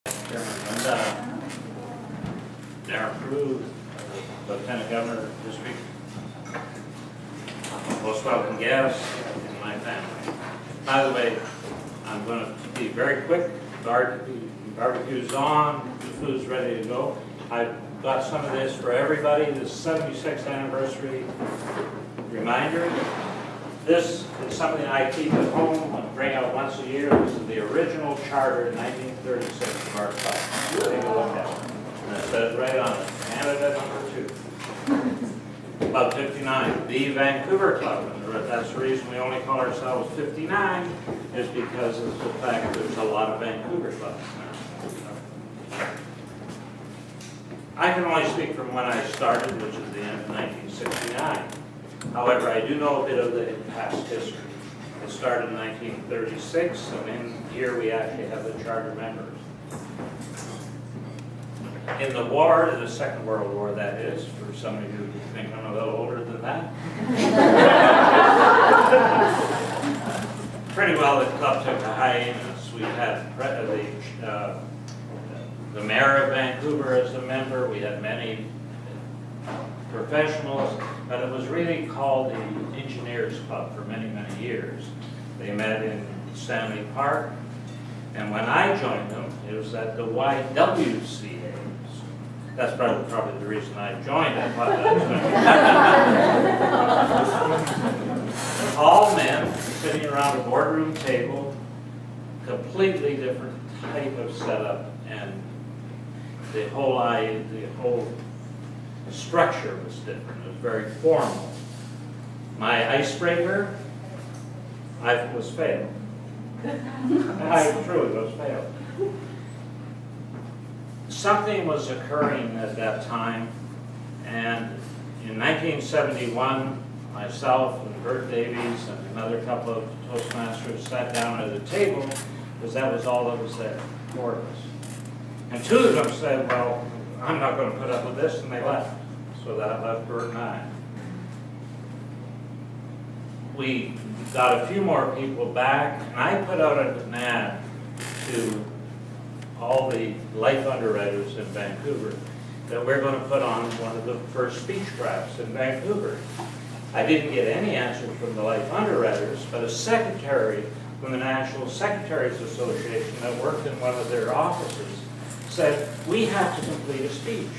Chairman Darren Cruz, Lieutenant Governor District, most welcome guests, and my family. By the way, I'm going to be very quick. Barbecue's on, the food's ready to go. I've got some of this for everybody. This 76th anniversary reminder. This is something I keep at home and bring out once a year. This is the original charter in 1936 of our club. Take a look at it. And it says right on it, Canada #2. Club 59, the Vancouver Club. And that's the reason we only call ourselves 59, is because of the fact that there's a lot of Vancouver clubs now. I can only speak from when I started, which is the end of 1969. However, I do know a bit of the past history. It started in 1936, and in here we actually have the charter members. In the war, the Second World War that is, for some of you who think I'm a little older than that. Pretty well the club took a hiatus. We had the mayor of Vancouver as a member. We had many professionals, but it was really called the Engineers Club for many, many years. They met in Stanley Park, and when I joined them, it was at the YWCA. That's probably the reason I joined it. All men sitting around a boardroom table, completely different type of setup, and the whole structure was different. It was very formal. My icebreaker, I was failed. I truly was failed. Something was occurring at that time, and in 1971, myself and Bert Davies and another couple of Toastmasters sat down at a table, because that was all that was there for us. And two of them said, well, I'm not going to put up with this, and they left. So that left Bert and I. We got a few more people back, and I put out an ad to all the life underwriters in Vancouver that we're going to put on one of the first speechcrafts in Vancouver. I didn't get any answers from the life underwriters, but a secretary from the National Secretaries Association that worked in one of their offices said, we have to complete a speech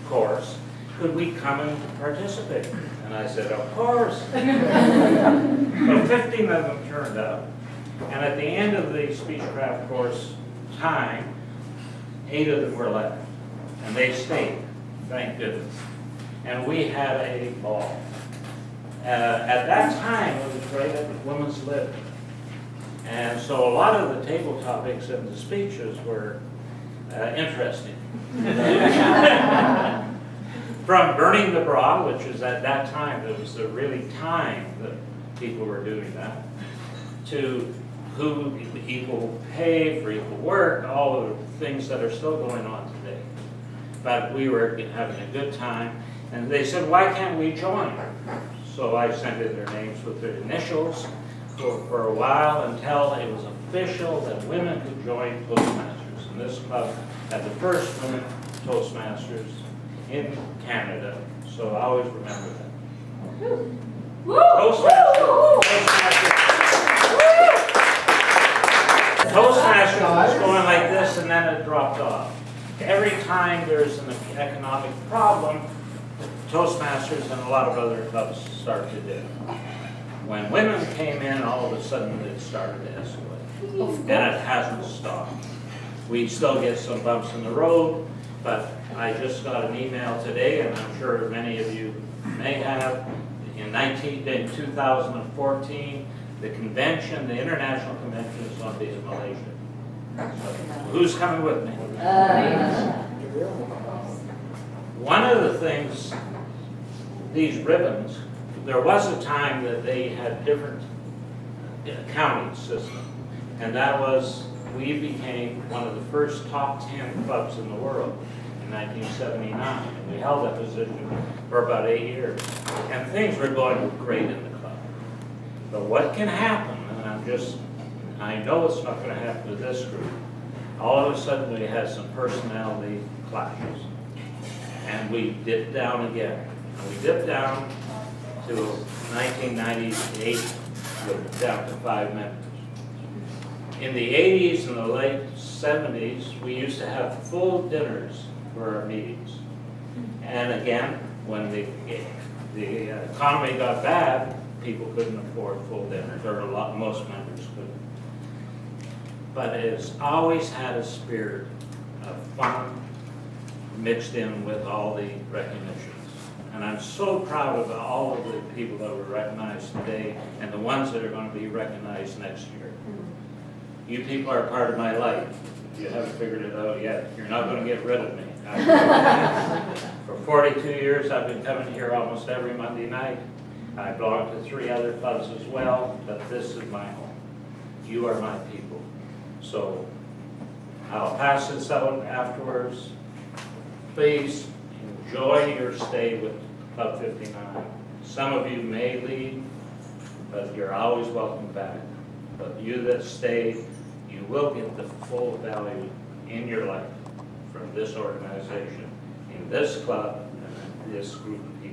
course. Could we come and participate? And I said, of course. So 15 of them turned up. And at the end of the speechcraft course time, 8 of them were left. And they stayed, thank goodness. And we had a ball. At that time, it was right at the Women's Lib. And so a lot of the table topics and the speeches were interesting. From burning the bra, which was at that time, it was the really time that people were doing that, to who equal pay for equal work, all of the things that are still going on today. But we were having a good time, and they said, why can't we join? So I sent in their names with their initials for a while until it was official that women could join Toastmasters. And this club had the first women Toastmasters in Canada, so I always remember that. Toastmasters was going like this, and then it dropped off. Every time there's an economic problem, Toastmasters and a lot of other clubs start to do. When women came in, all of a sudden it started to escalate, and it hasn't stopped. We still get some bumps in the road, but I just got an email today, and I'm sure many of you may have. In 2014, the convention, the international convention, is going to be in Malaysia. So, who's coming with me? One of the things, these ribbons, there was a time that they had different counting system, and that was, we became one of the first top 10 clubs in the world. 1979, and we held that position for about 8 years. And things were going great in the club. But what can happen, and I know it's not going to happen to this group, all of a sudden we had some personality clashes. And we dipped down again. And we dipped down to 1998, with down to 5 members. In the 80s and the late 70s, we used to have full dinners for our meetings. And again, when the economy got bad, people couldn't afford full dinners, or most members couldn't. But it's always had a spirit of fun mixed in with all the recognitions. And I'm so proud of all of the people that were recognized today and the ones that are going to be recognized next year. You people are part of my life. You haven't figured it out yet. You're not going to get rid of me. For 42 years, I've been coming here almost every Monday night. I belong to 3 other clubs as well, but this is my home. You are my people. So I'll pass this out afterwards. Please enjoy your stay with Club 59. Some of you may leave, but you're always welcome back. But you that stay, you will get the full value in your life from this organization, in this club, and in this group of people.